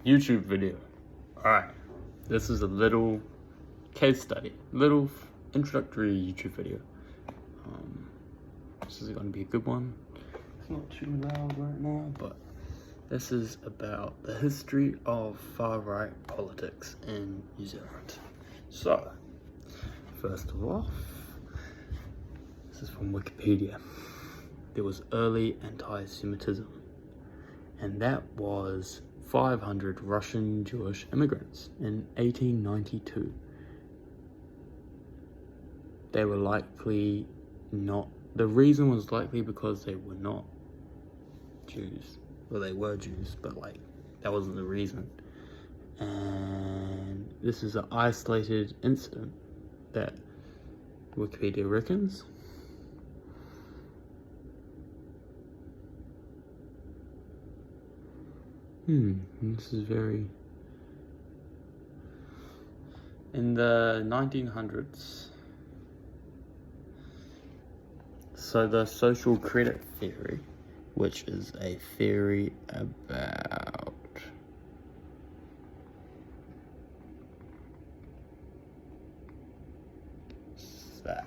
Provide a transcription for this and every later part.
YouTube video. Alright, this is a little case study, little introductory YouTube video. This is going to be a good one. It's not too loud right now, but this is about the history of far-right politics in New Zealand. So, first of all, this is from Wikipedia. There was early anti-Semitism, and that was 500 Russian Jewish immigrants in 1892. They were likely not, the reason was likely because they were not Jews. Well, they were Jews, but that wasn't the reason. And this is an isolated incident that Wikipedia reckons. This is very... In the 1900s, so the social credit theory, which is a theory about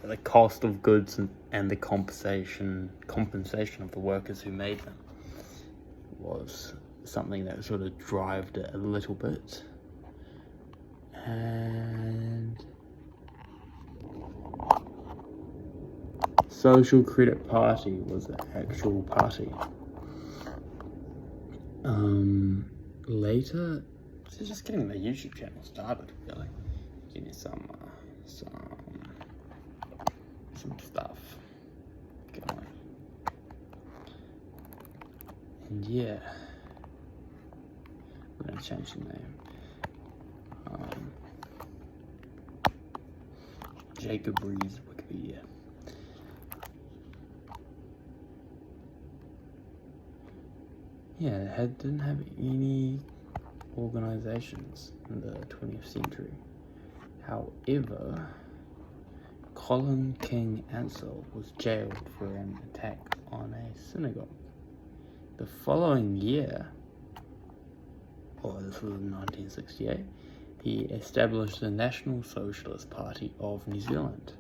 the cost of goods and the compensation of the workers who made them, was something that sort of drove it a little bit. And Social Credit Party was the actual party. Later, so just getting the YouTube channel started, really. Give me some stuff going. And yeah, I'm gonna change the name. Jacob Rees, Wikipedia. Yeah, it didn't have any organizations in the 20th century. However, Colin King Ansell was jailed for an attack on a synagogue. The following year, this was in 1968, he established the National Socialist Party of New Zealand.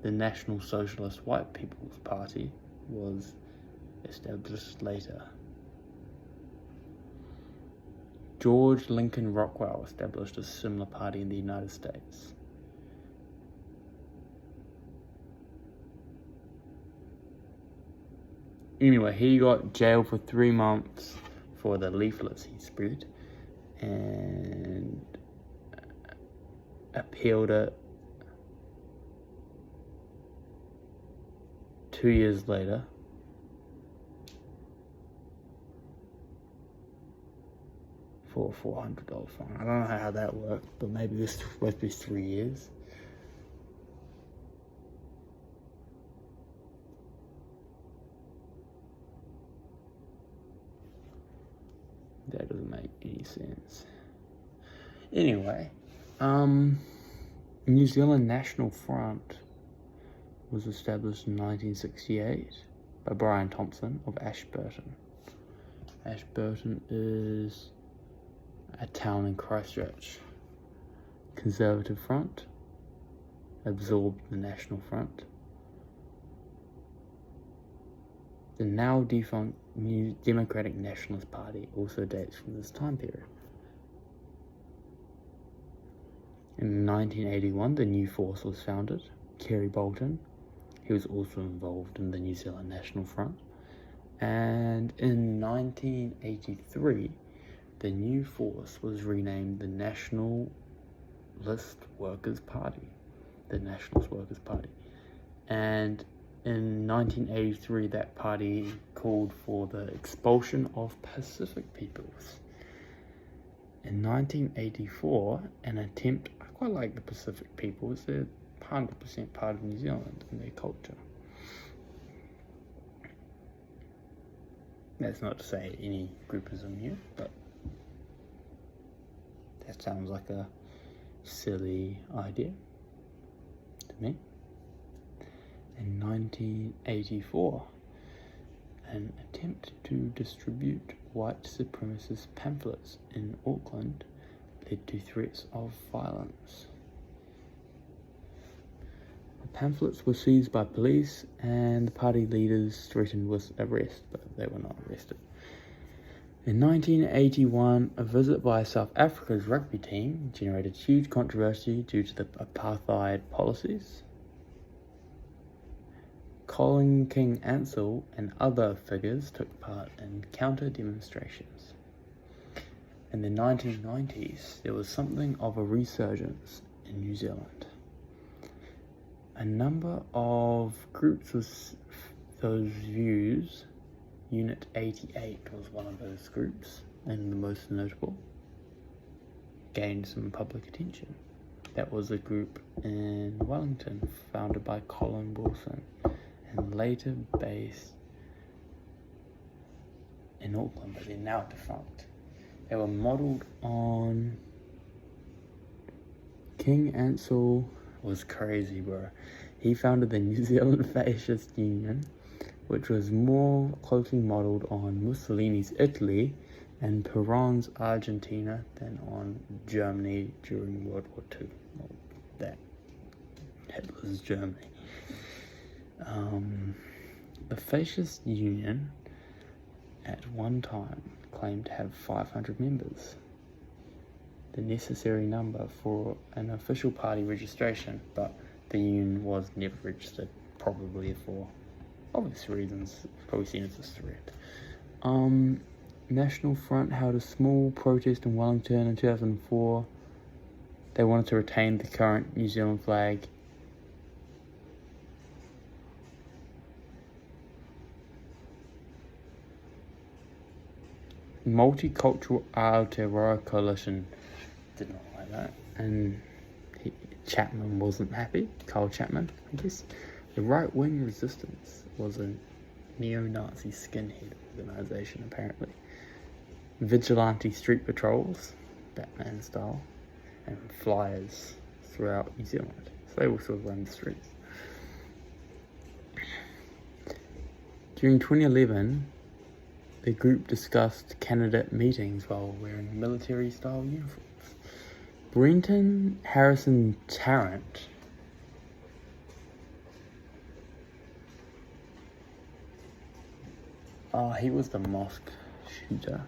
The National Socialist White People's Party was established later. George Lincoln Rockwell established a similar party in the United States. Anyway, he got jailed for 3 months for the leaflets he spread and appealed it 2 years later. For a $400 fine. I don't know how that worked, but maybe this was supposed to be 3 years. That doesn't make any sense. Anyway, New Zealand National Front was established in 1968 by Brian Thompson of Ashburton. Ashburton is a town in Christchurch. Conservative Front absorbed the National Front. The now defunct New Democratic Nationalist Party also dates from this time period. In 1981, the new force was founded. Kerry Bolton, he was also involved in the New Zealand National Front. And in 1983, the new force was renamed the Nationalist Workers' Party. The Nationalist Workers' Party. And in 1983, that party called for the expulsion of Pacific peoples. In 1984, an attempt, I quite like the Pacific peoples, they're 100% part of New Zealand and their culture. That's not to say any groupism here, but that sounds like a silly idea to me. In 1984, An attempt to distribute white supremacist pamphlets in Auckland led to threats of violence. The pamphlets were seized by police and the party leaders threatened with arrest, but they were not arrested. In 1981, a visit by South Africa's rugby team generated huge controversy due to the apartheid policies. Colin King Ansell and other figures took part in counter-demonstrations. In the 1990s, there was something of a resurgence in New Zealand. A number of groups with those views, Unit 88 was one of those groups, and the most notable, gained some public attention. That was a group in Wellington, founded by Colin Wilson, and later based in Auckland, but they're now defunct. They were modelled on... King Ansell was crazy, bro. He founded the New Zealand Fascist Union, which was more closely modelled on Mussolini's Italy and Perón's Argentina than on Germany during World War II. Well, that Hitler's Germany. The Fascist Union at one time claimed to have 500 members, the necessary number for an official party registration, but the union was never registered, probably for obvious reasons, probably seen as a threat. National Front held a small protest in Wellington in 2004. They wanted to retain the current New Zealand flag. Multicultural Aotearoa Coalition did not like that, and Chapman wasn't happy. Carl Chapman, I guess. The Right-Wing Resistance was a neo-Nazi skinhead organisation, apparently. Vigilante street patrols, Batman style, and flyers throughout New Zealand. So they also run the streets. During 2011, the group discussed candidate meetings while wearing military-style uniforms. Brenton Harrison Tarrant he was the mosque shooter.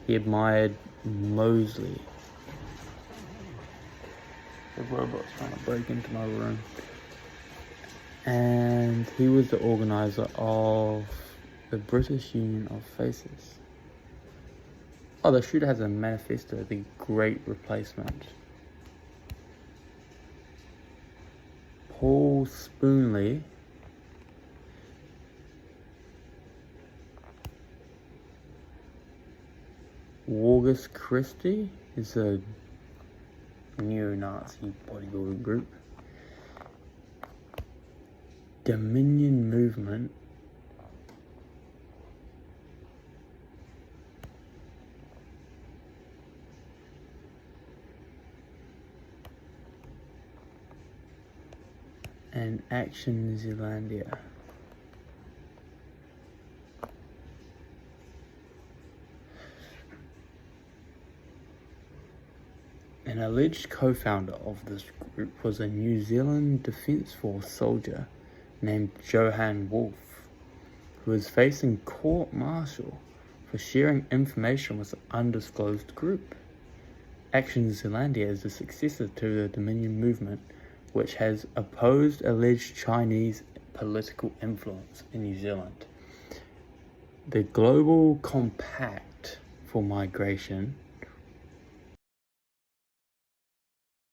He admired Mosley. The robot's trying to break into my room. And he was the organizer of the British Union of Faces. Oh, the shooter has a manifesto, The Great Replacement. Paul Spoonley August Christie is a neo-Nazi bodybuilding group. Dominion Movement and Action Zealandia. An alleged co-founder of this group was a New Zealand Defence Force soldier named Johann Wolf, who was facing court-martial for sharing information with an undisclosed group. Action Zealandia is the successor to the Dominion Movement, which has opposed alleged Chinese political influence in New Zealand. The Global Compact for Migration